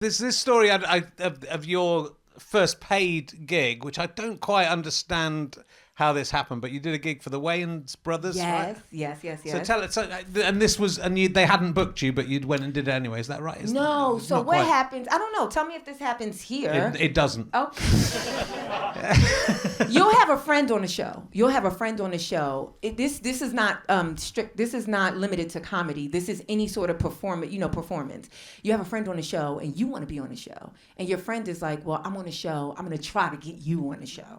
There's this story of your first paid gig, which I don't quite understand how this happened, but you did a gig for the Wayans brothers, right? Yes. So tell it. And this was, and they hadn't booked you, but you'd went and did it anyway. Is that right? No. So what happens? I don't know. Tell me if this happens here. It doesn't. Oh. You'll have a friend on the show. This is not strict. This is not limited to comedy. This is any sort of performance. You have a friend on the show, and you want to be on the show, and your friend is like, "Well, I'm on the show. I'm going to try to get you on the show."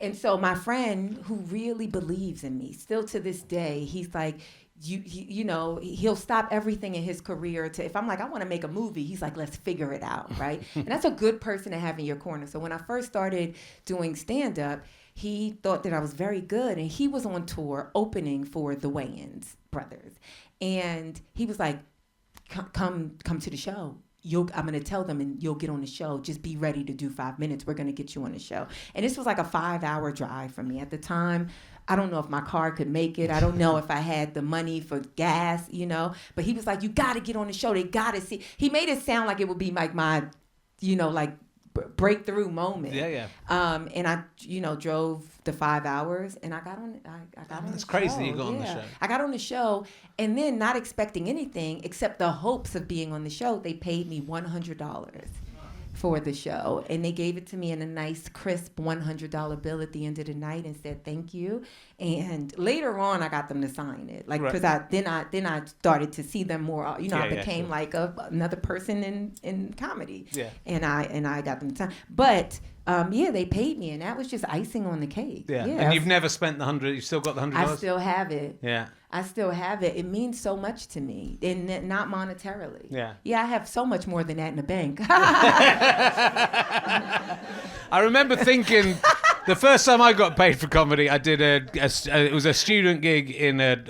And so my friend, who really believes in me, still to this day, he's like, he'll stop everything in his career if I'm like, I want to make a movie, he's like, let's figure it out, right? And that's a good person to have in your corner. So when I first started doing stand-up, he thought that I was very good, and he was on tour opening for the Wayans brothers. And he was like, come to the show. I'm going to tell them and you'll get on the show. Just be ready to do 5 minutes. We're going to get you on the show. And this was like a 5-hour drive for me. At the time, I don't know if my car could make it. I don't know if I had the money for gas, But he was like, you got to get on the show. They got to see. He made it sound like it would be like my, breakthrough moment. Yeah. And I, drove the 5 hours, and I got on. That's crazy. You got on the show. I got on the show, and then not expecting anything except the hopes of being on the show. They paid me $100 for the show, and they gave it to me in a nice, crisp $100 bill at the end of the night, and said thank you. And later on, I got them to sign it, because then I started to see them more. I became like another person in comedy. Yeah. And I got them to sign. But they paid me, and that was just icing on the cake. Yeah. And you've never spent the $100. You've still got the $100. I still have it. Yeah. I still have it. It means so much to me, and not monetarily. Yeah. Yeah, I have so much more than that in the bank. I remember thinking the first time I got paid for comedy, I did it was a student gig in a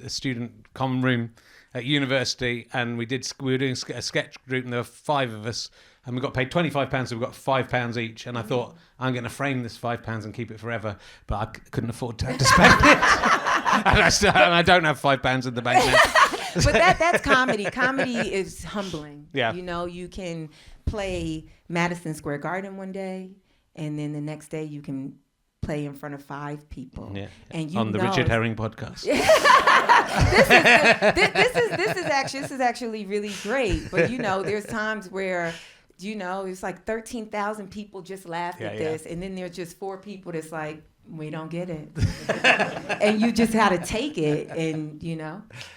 student common room at university, and we were doing a sketch group, and there were 5 of us, and we got paid £25, so we got £5 each. And I thought, I'm going to frame this £5 and keep it forever, but I couldn't afford to spend it. And I don't have £5 in the bank now. But that's comedy. Comedy is humbling. Yeah. You can play Madison Square Garden one day, and then the next day you can play in front of 5 people. Yeah. And on the Richard Herring podcast. This is actually really great. But there's times where it's like 13,000 people just laughed at this, and then there's just 4 people that's like, we don't get it. And you just had to take it, and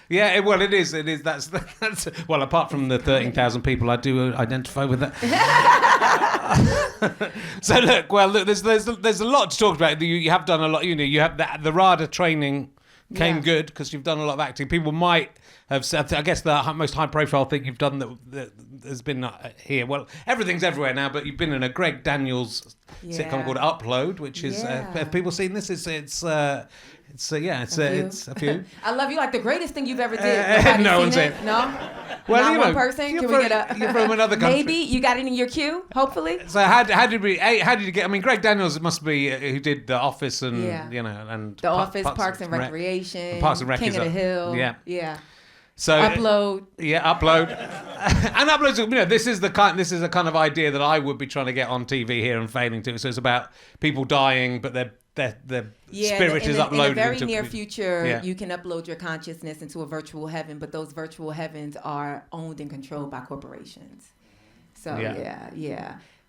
Yeah, well, it is. That's well, apart from the 13,000 people, I do identify with that. So look, there's a lot to talk about. You have done a lot. You have the RADA training came good because you've done a lot of acting. People might have said, I guess the most high profile thing you've done that has been here. Well, everything's everywhere now, but you've been in a Greg Daniels sitcom called Upload, which is have people seen this? It's a few. I love you, like the greatest thing you've ever did. No one's it. No. Well, not one person. Can we get a? You're from another country. Maybe you got it in your queue. Hopefully. So how did you get? I mean, Greg Daniels must be who did The Office and and The Office, Parks and Recreation, and Parks and Rec King of the Hill. Yeah. So Upload. Upload. And Upload. This is the kind of idea that I would be trying to get on TV here and failing to. So it's about people dying, but their spirit is uploaded. In the very near future, you can upload your consciousness into a virtual heaven, but those virtual heavens are owned and controlled by corporations. So it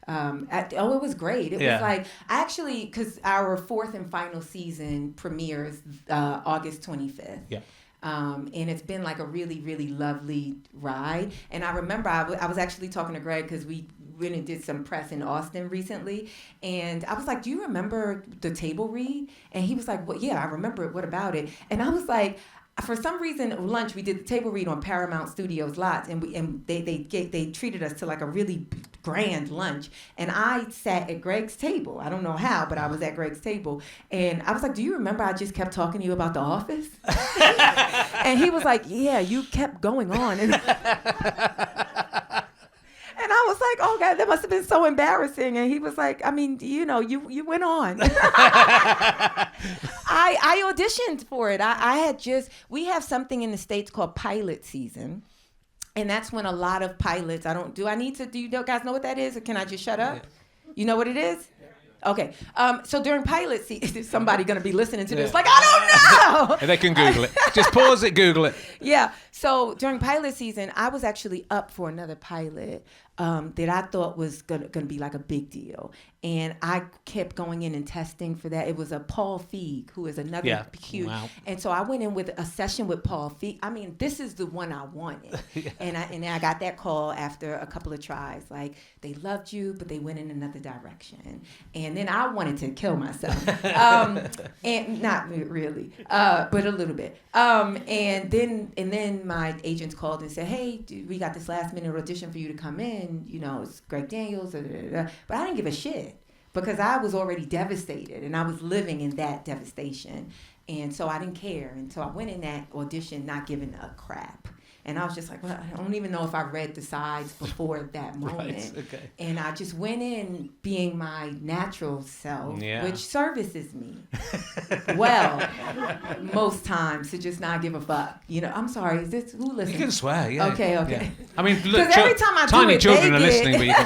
was great. It was like, actually, because our 4th and final season premieres August 25th. Yeah. And it's been like a really, really lovely ride. And I remember I was actually talking to Greg because we went and did some press in Austin recently. And I was like, do you remember the table read? And he was like, well, yeah, I remember it. What about it? And I was like, for some reason, at lunch, we did the table read on Paramount Studios lots, and they treated us to like a really grand lunch. And I sat at Greg's table. I don't know how, but I was at Greg's table. And I was like, do you remember I just kept talking to you about The Office? And he was like, yeah, you kept going on. And I was like, oh, God, that must have been so embarrassing. And he was like, I mean, you went on. I auditioned for it. We have something in the States called pilot season. And that's when a lot of pilots, do you guys know what that is? Or can I just shut up? You know what it is? Okay. So during pilot season, is somebody going to be listening to this? Like, I don't know. They can Google it. Just pause it, Google it. Yeah. So during pilot season, I was actually up for another pilot that I thought was going to be like a big deal. And I kept going in and testing for that. It was a Paul Feig, who is another huge. Wow. And so I went in with a session with Paul Feig. I mean, this is the one I wanted. And I got that call after a couple of tries. Like, they loved you, but they went in another direction. And then I wanted to kill myself. And not really, but a little bit. And then my agents called and said, hey, dude, we got this last minute audition for you to come in. It's Greg Daniels. But I didn't give a shit. Because I was already devastated and I was living in that devastation. And so I didn't care. And so I went in that audition not giving a crap. And I was just like, well, I don't even know if I read the sides before that moment. Right, okay. And I just went in being my natural self, which services me well most times to just not give a fuck. I'm sorry, is this, who listens? You can swear, yeah. Okay. Yeah. I mean, look, every time I tiny do it, children they are listening, but you can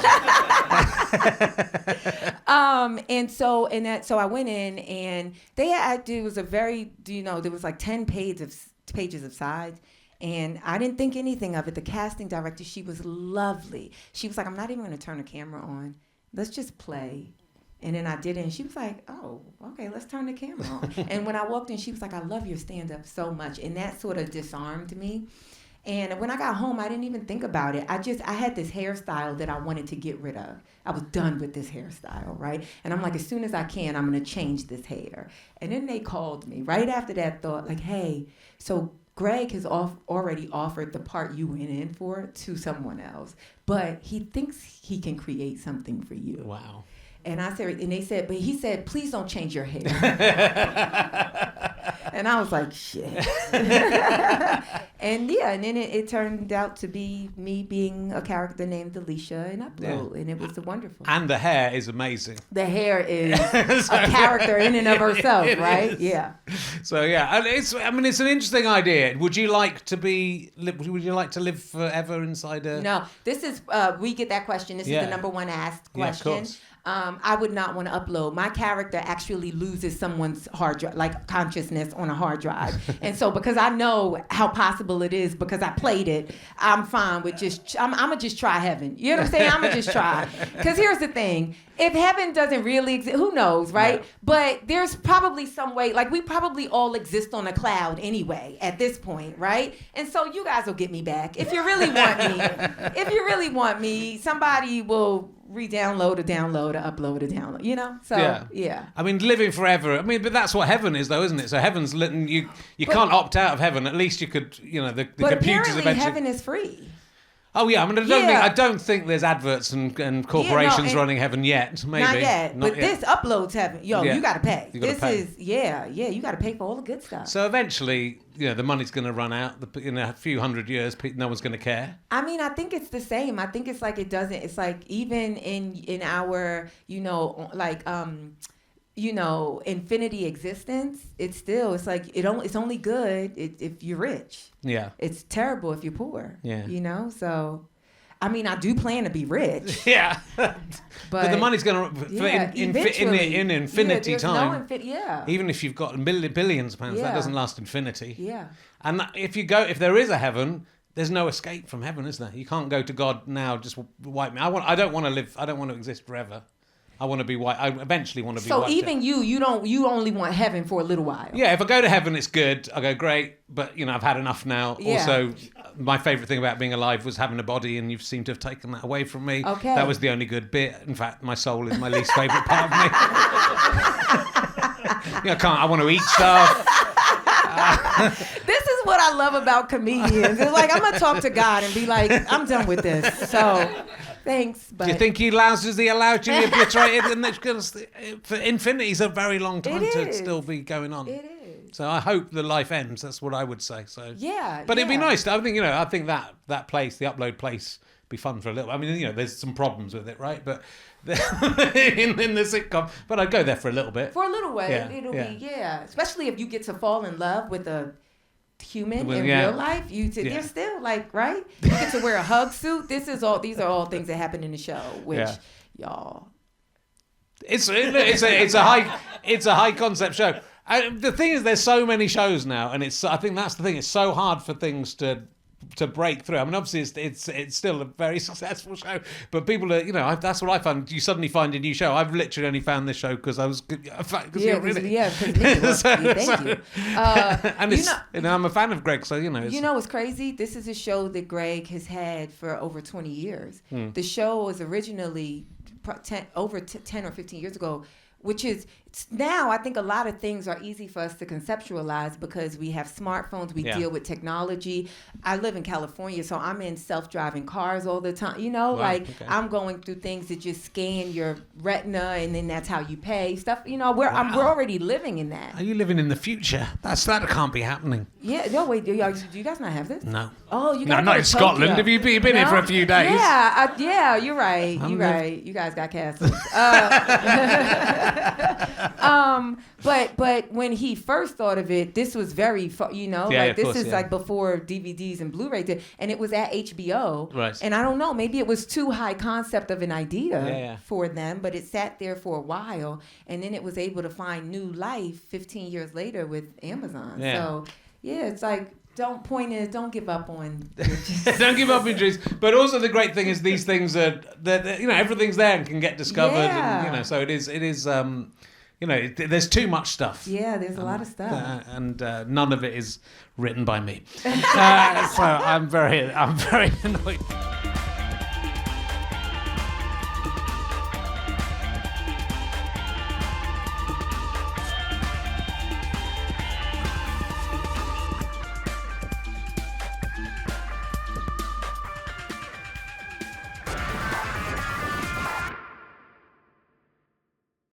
so I went in and it was a very, there was like 10 pages of sides. And I didn't think anything of it. The casting director, she was lovely. She was like, I'm not even going to turn the camera on. Let's just play. And then I did it, and she was like, oh, okay, let's turn the camera on. And when I walked in, she was like, I love your stand-up so much. And that sort of disarmed me. And when I got home, I didn't even think about it. I had this hairstyle that I wanted to get rid of. I was done with this hairstyle, right? And I'm like, as soon as I can, I'm going to change this hair. And then they called me right after that thought, like, hey, so Greg has already offered the part you went in for to someone else, but he thinks he can create something for you. Wow. And they said, but he said, please don't change your hair. And I was like, shit. And then it turned out to be me being a character named Alicia in Upload, and it was wonderful. And the hair is amazing. The hair is a character in and of herself, right? Is. Yeah. So yeah, and it's an interesting idea. Would you like to live forever inside a? No, this is we get that question. This is the number one asked question. Yeah, of course. I would not want to upload. My character actually loses someone's hard drive, like consciousness on a hard drive. And so because I know how possible it is, because I played it, I'm fine with I'm going to just try heaven. You know what I'm saying? I'm going to just try. Because here's the thing. If heaven doesn't really exist, who knows, right? Yeah. But there's probably some way, like we probably all exist on a cloud anyway at this point, right? And so you guys will get me back. If you really want me, somebody will re-download or download or upload or download, So, yeah. I mean, living forever. I mean, but that's what heaven is, though, isn't it? So heaven's you can't opt out of heaven. At least you could, the but computers eventually. Heaven is free. Oh yeah, I mean, I don't think there's adverts and corporations running heaven yet. Maybe not yet. But this uploads heaven. You got to pay. You got to pay for all the good stuff. So eventually, the money's going to run out. In a few hundred years, no one's going to care. I mean, I think it's the same. I think it's like it doesn't. It's like even in our, infinity existence, it's like it's only good if you're rich. Yeah. It's terrible if you're poor. Yeah. So I mean, I do plan to be rich. Yeah. But the money's going to in infinity time. Even if you've got billions of pounds, that doesn't last infinity. Yeah. And if there is a heaven, there's no escape from heaven, is there? You can't go to God now, just wipe me. I don't want to live. I don't want to exist forever. I want to be white. I eventually want to be. So even you only want heaven for a little while. Yeah, if I go to heaven, it's good. I go great, but I've had enough now. Yeah. Also, my favourite thing about being alive was having a body, and you seem to have taken that away from me. Okay. That was the only good bit. In fact, my soul is my least favourite part of me. I want to eat stuff. This is what I love about comedians. It's like I'm gonna talk to God and be like, I'm done with this. So. Thanks, but... Do you think he allows you to be obliterated? Because for infinity is a very long time to still be going on. It is. So I hope the life ends. That's what I would say. So yeah. But it'd be nice. I think that place, the upload place, be fun for a little. I mean, there's some problems with it, right? But in the sitcom, but I'd go there for a little bit. For a little way, it'll be. Especially if you get to fall in love with a human Well, in yeah. real life, they're still like, right? You get to wear a hug suit. These are all things that happen in the show, which y'all. It's a high concept show. The thing is, there's so many shows now, and I think that's the thing. It's so hard for things to break through. I mean, obviously, it's still a very successful show, but people are, that's what I found. You suddenly find a new show. I've literally only found this show because I was, because thank you. And I'm a fan of Greg, so what's crazy? This is a show that Greg has had for over 20 years. The show was originally over 10 or 15 years ago, which is now I think a lot of things are easy for us to conceptualize because we have smartphones, we deal with technology. I live in California, so I'm in self-driving cars all the time. I'm going through things that just scan your retina, and then that's how you pay stuff. We're already living in that. Are you living in the future? That can't be happening. Yeah. No, wait. Do you guys not have this? No. Oh, you no, guys not in Scotland. Have you been here for a few days? Yeah. You're right. You're right. You guys got castles. But when he first thought of it, this was very, like before DVDs and Blu-ray did, and it was at HBO. Right. And I don't know, maybe it was too high concept of an idea for them, but it sat there for a while, and then it was able to find new life 15 years later with Amazon. Yeah. So it's like, don't give up on your don't give up on your dreams. But also the great thing is these things are that everything's there and can get discovered. Yeah. And, so it is there's too much stuff. Yeah, there's a lot of stuff. And none of it is written by me. So I'm very annoyed.